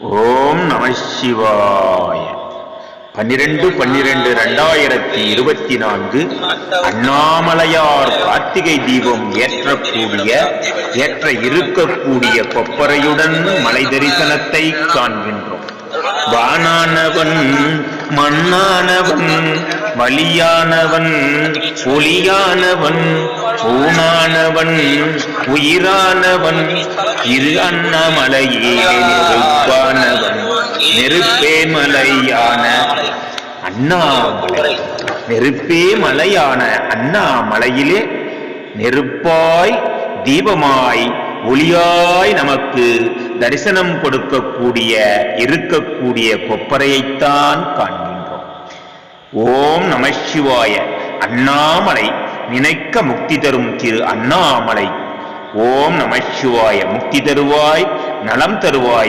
ஓம் நம சிவாய. 12/12/2024 அண்ணாமலையார் கார்த்திகை தீபம் ஏற்ற இருக்கக்கூடிய கொப்பரையுடன் மலை தரிசனத்தை காண்கின்றோம். வானானவன் மண்ணானவன் வலியானவன் ஒளியானவன் ஊனானவன் உயிரானவன் இரு அண்ணாமலையே நெருப்பானவன் நெருப்பே மலையான அண்ணாமலை. நெருப்பே மலையான அண்ணாமலையிலே நெருப்பாய் தீபமாய் ஒளியாய் நமக்கு தரிசனம் இருக்கக்கூடிய கொப்பரையைத்தான் காண்கின்றோம். ஓம் நம சிவாய. அண்ணாமலை நினைக்க முக்தி தரும் திரு அண்ணாமலை. ஓம் நம சிவாய. முக்தி தருவாய், நலம் தருவாய்.